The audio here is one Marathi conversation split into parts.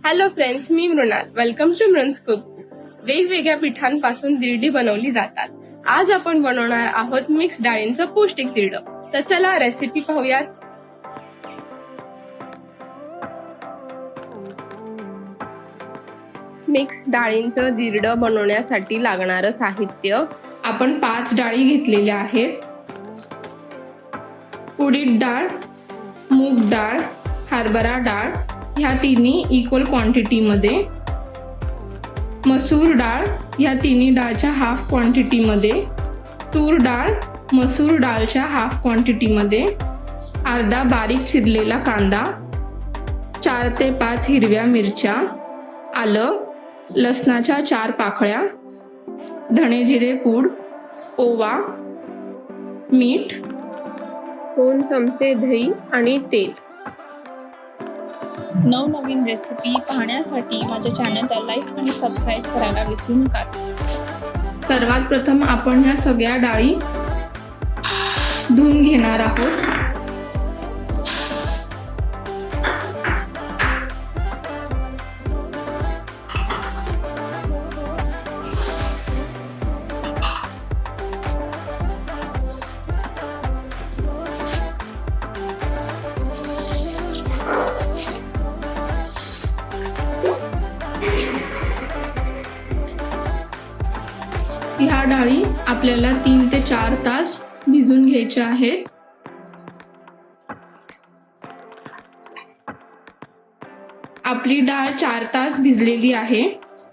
हॅलो फ्रेंड्स, मी Mrinal. Welcome to Mrun's cookbook. वेगवेगळ्या पिठांपासून धिरडी बनवली जातात. आज आपण बनवणार आहोत मिक्स डाळींचं पौष्टिक धिरडं. तर चला रेसिपी पाहूयात. मिक्स डाळींचं धिरडं बनवण्यासाठी लागणारं साहित्य आपण 5 डाळी घेतलेल्या आहेत. उडीद डाळ, मूग डाळ, हरभरा डाळ ह्या तिन्ही इक्वल क्वांटिटीमध्ये, मसूर डाळ ह्या तिन्ही डाळच्या हाफ क्वांटिटीमध्ये, तूर डाळ मसूर डाळच्या हाफ क्वांटिटीमध्ये, अर्धा बारीक चिरलेला कांदा, 4 ते 5 हिरव्या मिरच्या, आलं, लसणाच्या 4 पाकळ्या, धणे जिरे पूड, ओवा, मीठ, 2 चमचे दही आणि तेल. नवनवीन रेसिपी पाहण्यासाठी माझ्या चॅनलला लाईक आणि सबस्क्राईब करायला विसरू नका. सर्वात प्रथम आपण ह्या सगळ्या डाळी धुवून घेणार आहोत. ह्या डाळी आपल्याला 3 ते 4 तास भिजून घ्यायच्या आहेत. आपली डाळ 4 तास भिजलेली आहे.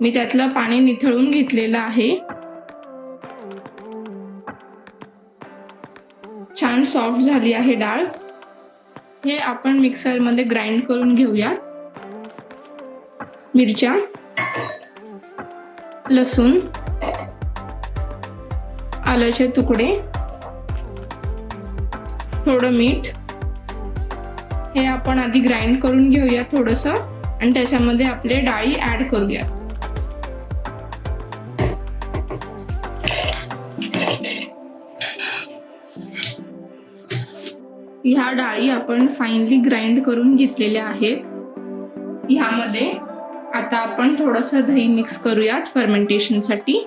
मी त्यातलं पाणी निथळून घेतलेलं आहे. छान सॉफ्ट झाली आहे डाळ. हे आपण मिक्सर मध्ये ग्राइंड करून घेऊया. मिरच्या, लसूण, आल्याचे तुकडे, थोडं मीठ हे आपण आधी ग्राइंड करून घेऊया थोडंसं, आणि त्याच्यामध्ये आपले डाळी ऍड करूया. ह्या डाळी आपण फाईनली ग्राइंड करून घेतलेल्या आहेत. ह्यामध्ये आता आपण थोडंसं दही मिक्स करूयात फर्मेंटेशनसाठी.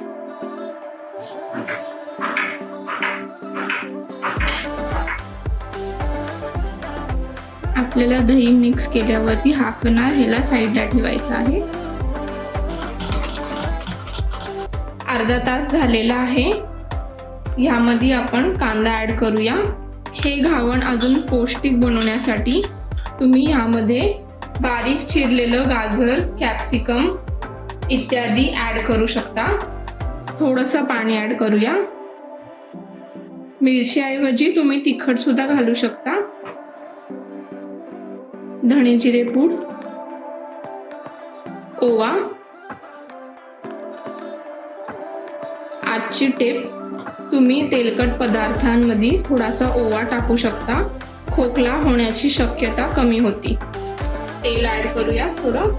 आपल्याला दही मिक्स केल्यावरती हाफ एन आवर ह्याला साईडला ठेवायचं आहे. अर्धा तास झालेला आहे. ह्यामध्ये आपण कांदा ऍड करूया. हे घावण अजून पौष्टिक बनवण्यासाठी तुम्ही ह्यामध्ये बारीक चिरलेलं गाजर, कॅप्सिकम इत्यादी ऍड करू शकता. थोडंसं पाणी ऍड करूया. मिरचीऐवजी तुम्ही तिखट सुद्धा घालू शकता. धणे जिरे पूड, ओवा, आजची टिप, तुम्ही तेलकट पदार्थांमध्ये थोडासा ओवा टाकू शकता. खोकला होण्याची शक्यता कमी होती. तेल ऍड करूया थोडं.